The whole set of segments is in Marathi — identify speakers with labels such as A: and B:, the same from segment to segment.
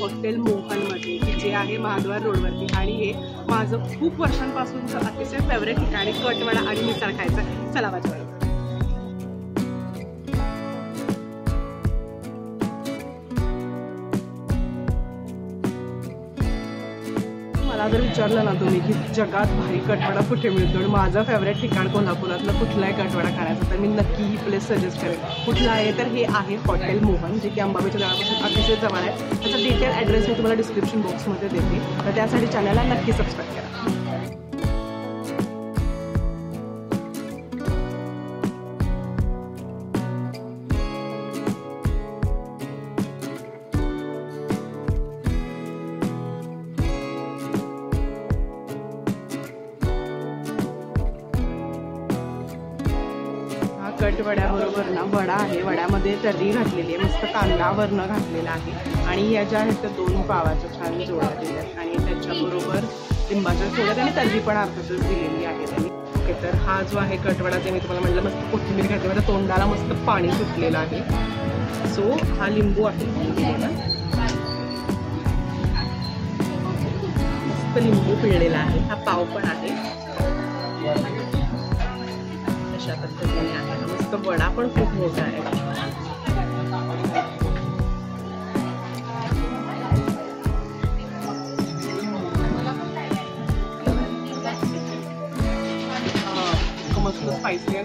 A: हॉटेल मोहनमध्ये, की जे आहे महाद्वार रोडवरती. आणि हे माझं खूप वर्षांपासूनचं अतिशय फेवरेट ठिकाणी कटवडा आणि मिसळ खायचं. चला माझ्याबरोबर. मला जर विचारलं ना तुम्ही की जगात भारी कटवडा कुठे मिळतो आणि माझं फेवरेट ठिकाण कोल्हापुरातलं कुठलाही कटवडा खाण्याचं, तर मी नक्की ही प्लेस सजेस्ट करेन. कुठलं आहे तर हे आहे हॉटेल मोहन, जे की अंबाबाईच्या गावापासून अतिशय जवळ आहे. त्याचा डिटेल ॲड्रेस मी तुम्हाला डिस्क्रिप्शन बॉक्समध्ये देते, तर त्यासाठी चॅनलला नक्की सबस्क्राईब करा. कटवड्याबरोबर ना वडा आहे. वड्यामध्ये तर्री घातलेली आहे, मस्त कांदा वरनं घातलेला आहे. आणि या ज्या आहेत त्या 2 पावाच्या छान जोड्या दिल्यात आणि त्याच्याबरोबर लिंबाच्या जोड्यात आणि तर्री पण अर्थातच दिलेली आहे त्यांनी. ओके, तर हा जो आहे कटवडा ते मी तुम्हाला म्हटलं मस्त कोथिंबीर घातली, माझ्या तोंडाला मस्त पाणी सुटलेलं आहे. सो हा लिंबू आहे, मस्त लिंबू पिळलेला आहे. हा पाव पण आहे, अशा पद्धतीने आहे. मस्त वडा पण खूप मोठा आहे. मस्त स्पायसी आहे.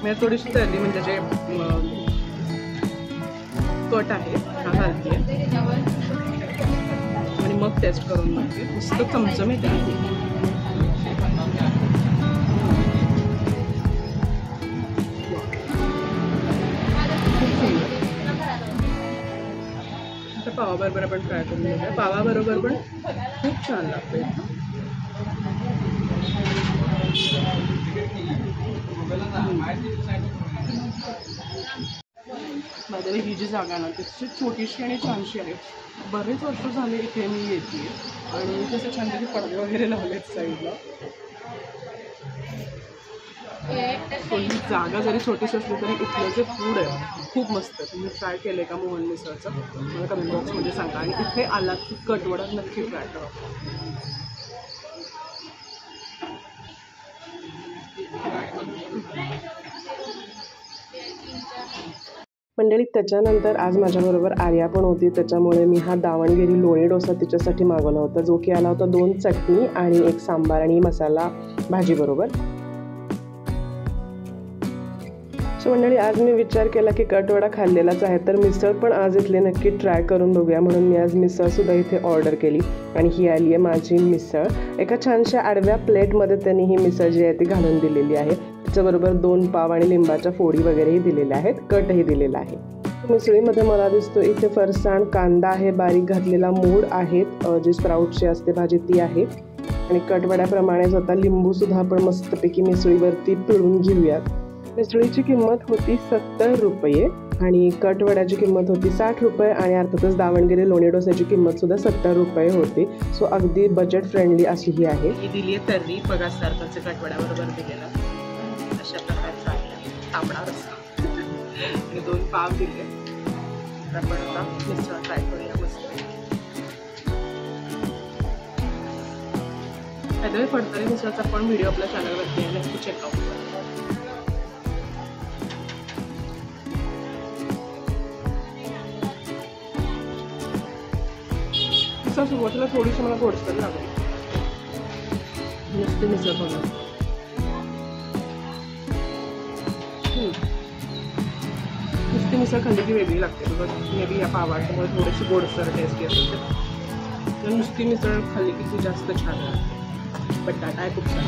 A: म्हणजे थोडीशी तर्री म्हणजे जे कट आहे हा घालते आणि मग टेस्ट करून बघते. मस्त चमचमीत आहे. पावाबरोबर आपण ट्राय करून घेऊया. पावाबरोबर पण खूप छान लागते. माझ्या ही जी जागा ना ती छोटीशी आणि छानशी आहे. बरेच वर्ष झाले इथे मी येते आणि तसे छानपैकी पडदे वगैरे लावलेत साईडला. ही जागा जरी छोटीशी असली तरी इथलं जे फूड आहे खूप मस्त आहे. तुम्ही ट्राय केलं आहे का मोहन मिसळचं मला कमेंट बॉक्समध्ये सांगा. आणि इथे आलात की कटवडा नक्की ट्राय करा. मंडळी, त्याच्यानंतर आज माझ्याबरोबर आर्या पण होती, त्याच्यामुळे मी हा दावणगिरी लोणी डोसा तिच्यासाठी मागवला होता, जो की आला होता 2 चटणी आणि 1 सांबार आणि मसाला भाजीबरोबर. सो मंडळी, आज मी विचार केला की कटवडा खाल्लेलाच आहे, तर मिसळ पण आज इथले नक्की ट्राय करून बघूया, म्हणून मी आज मिसळसुद्धा इथे ऑर्डर केली. आणि ही आली आहे माझी मिसळ. एका छानशा आडव्या प्लेटमध्ये त्यांनी ही मिसळ जी आहे ती घालून दिलेली आहे. त्याच्याबरोबर 2 पाव आणि लिंबाच्या फोडी वगैरेही दिलेल्या आहेत, कटही दिलेला आहे. मिसळीमध्ये मला दिसतो इथे फरसाण, कांदा आहे, बारीक घातलेला मूग आहेत, जी स्प्राउटची असते भाजी ती आहे. आणि कटवड्याप्रमाणेच आता लिंबूसुद्धा आपण मस्तपैकी मिसळीवरती पिळून घेऊयात. मिसळीची किंमत होती 70 रुपये आणि कटवड्याची किंमत होती 60 रुपये आणि अर्थातच दावणगिरी लोणी डोस्याची किंमत सुद्धा 70 रुपये होती. सो अगदी बजेट फ्रेंडली अशी ही आहे. ही दिली आहे तर्री बघा, सारखंच कटवड्याबरोबर दिलेला अशा प्रकारचा आहे तांबडा रस्सा आणि 2 पाव दिले. तर आपण आता मिसळ ट्राय करूया मस्त. त्याच्यामुळे फडतरी मिसळचा पण व्हिडिओ आपल्या चॅनलवरती आहे, नक्की चेकआउट करा. मिसळ सुरुवातीला थोडीशी मला गोडसर लागली. नुसती मिसळ बघा, नुसती मिसळ खाल्ली की वेगळी लागते. बघा, मे बी या पावाच्यामुळे थोडीशी गोडसर टेस्टी असते. तर नुसती मिसळ खाल्ली की ती जास्त छान लागते. बटाटा आहे खूप छान.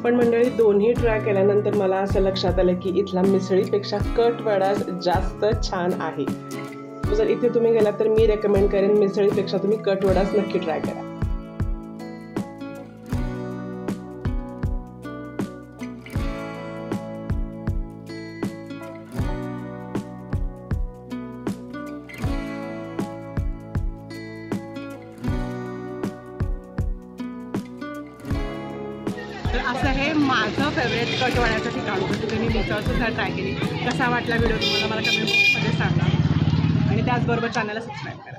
A: पण मंडळी, दोन्ही ट्राय केल्यानंतर मला असं लक्षात आलं की इथला मिसळीपेक्षा कटवडा जास्त छान आहे. जर इथे तुम्ही गेलात तर मी रेकमेंड करेन मिसळीपेक्षा तुम्ही कटवडाच नक्की ट्राय करा.
B: तर असं हे माझं फेवरेट कटवाड्याचं ठिकाण होतं. तिथे मी मिसळसुद्धा ट्राय केली. कसा वाटला व्हिडिओ तुम्हाला मला कमेंट बॉक्समध्ये सांगा आणि त्याचबरोबर चॅनलला सबस्क्राईब करा.